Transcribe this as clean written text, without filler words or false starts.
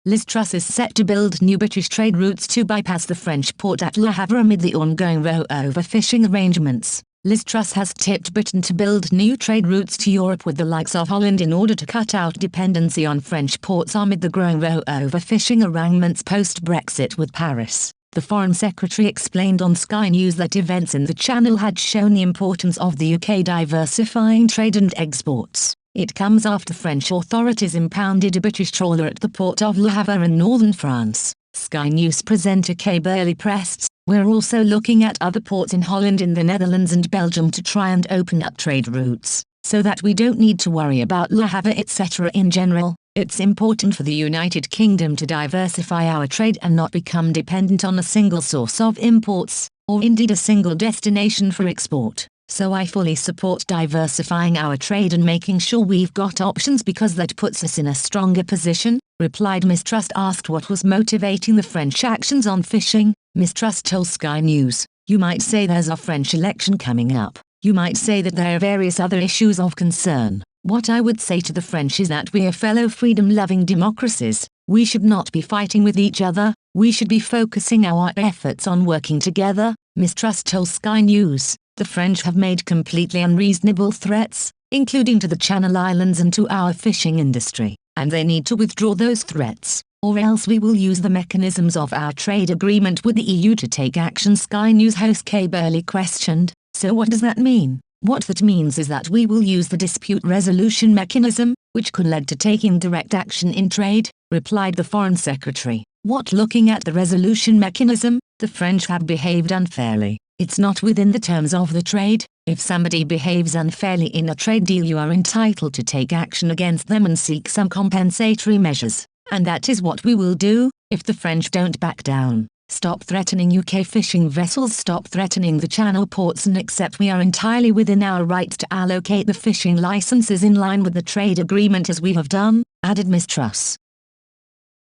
Liz Truss is set to build new British trade routes to bypass the French port at Le Havre amid the ongoing row overfishing arrangements. Liz Truss has tipped Britain to build new trade routes to Europe with the likes of Holland in order to cut out dependency on French ports amid the growing row overfishing arrangements post-Brexit with Paris. The Foreign Secretary explained on Sky News that events in the Channel had shown the importance of the UK diversifying trade and exports. It comes after French authorities impounded a British trawler at the port of Le Havre in northern France. Sky News presenter Kay Burley pressed, "We're also looking at other ports in Holland, in the Netherlands and Belgium to try and open up trade routes, so that we don't need to worry about Le Havre etc. in general. It's important for the United Kingdom to diversify our trade and not become dependent on a single source of imports, or indeed a single destination for export. So I fully support diversifying our trade and making sure we've got options because that puts us in a stronger position," replied Ms Truss. Asked what was motivating the French actions on fishing, Ms Truss told Sky News, "You might say there's a French election coming up. You might say that there are various other issues of concern. What I would say to the French is that we are fellow freedom-loving democracies. We should not be fighting with each other. We should be focusing our efforts on working together," Ms Truss told Sky News. "The French have made completely unreasonable threats, including to the Channel Islands and to our fishing industry, and they need to withdraw those threats, or else we will use the mechanisms of our trade agreement with the EU to take action." Sky News host Kay Burley questioned, "So what does that mean?" "What that means is that we will use the dispute resolution mechanism, which could lead to taking direct action in trade," replied the Foreign Secretary. "What? Looking at the resolution mechanism, the French have behaved unfairly. It's not within the terms of the trade. If somebody behaves unfairly in a trade deal, you are entitled to take action against them and seek some compensatory measures. And that is what we will do, if the French don't back down. Stop threatening UK fishing vessels, stop threatening the Channel ports, and accept we are entirely within our rights to allocate the fishing licenses in line with the trade agreement as we have done," added Ms Truss.